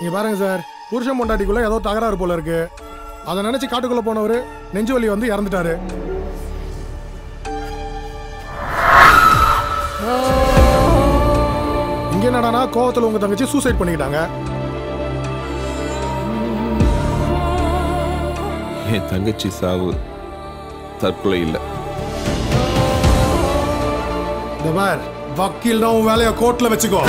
நீங்க பாருங்க சார், புருஷன் பொண்டாட்டிக்குள்ள ஏதோ தகராறு போல இருக்கு. அதை நினைச்சு காட்டுக்குள்ள போனவரு நெஞ்சு வலி வந்து இறந்துட்டாரு. இங்க என்னடானா கோவத்துல உங்க தங்கச்சி சூசைட் பண்ணிக்கிட்டாங்க. என் தங்கச்சி சாவு தற்கொலை இல்லை. இந்த மாதிரி வக்கீல் தான் உன் வேலையை கோர்ட்ல வச்சுக்கோ.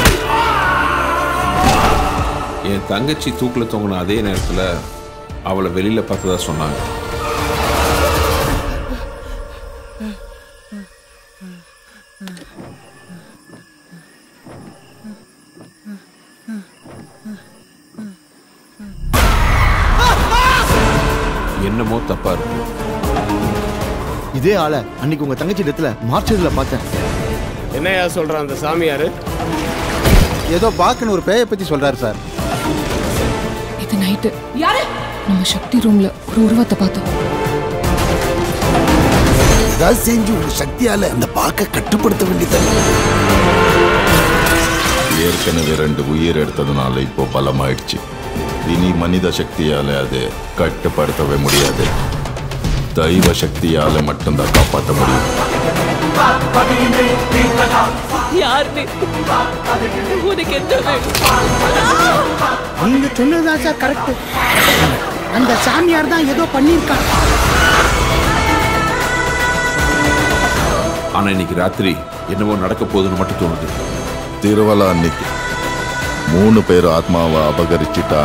என் தங்கச்சி தூக்கில் தொங்கின அதே நேரத்தில் அவளை வெளியில் பார்த்ததா சொன்னாங்க. என்னமோ தப்பா இருக்கு. இதே ஆளை அன்னைக்கு உங்க தங்கச்சி இடத்துல மார்ச்சரியில பார்த்தேன். என்னையா சொல்றான் அந்த சாமியாரு? ஏதோ பாக்குன்னு ஒரு பேயை பத்தி சொல்றாரு சார். இது நைட்டு யாரு நம்ம சக்தி ரூம்ல ஒரு உருவத்தை பார்த்தோம். ஏதாவது செஞ்சு உங்க சக்தியால அந்த பாக்க கட்டுப்படுத்த வேண்டியது. ஏற்கனவே 2 உயிர் எடுத்ததுனால இப்போ பலமாயிடுச்சு. இனி மனித சக்தியால அது கட்டுப்படுத்தவே முடியாது. தெய்வ சக்தியால மட்டும்தான் காப்பாற்ற முடியும். நீங்க சொன்னதுதான் சார் கரெக்ட். அந்த சாமியார் தான் ஏதோ பண்ணிருக்காங்க. ஆனா இன்னைக்கு ராத்திரி என்னவோ நடக்க போகுதுன்னு மட்டும் தோணுது. திருவலா அன்னைக்கு 3 பேர் ஆத்மாவை அபகரிச்சிட்டா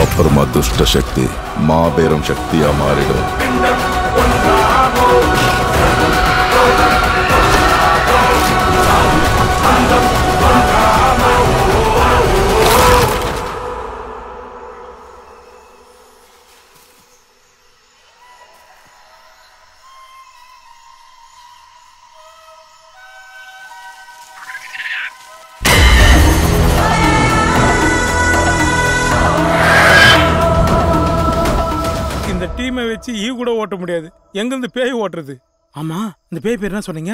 அப்புறமா துஷ்ட சக்தி மாபெரும் சக்தியா மாறிடும். டீமை வச்சு ஈ கூட ஓட்ட முடியாது. எங்கிருந்து பேய் ஓட்டுறது? ஆமா, இந்த பேய் பேர் என்ன சொன்னீங்க?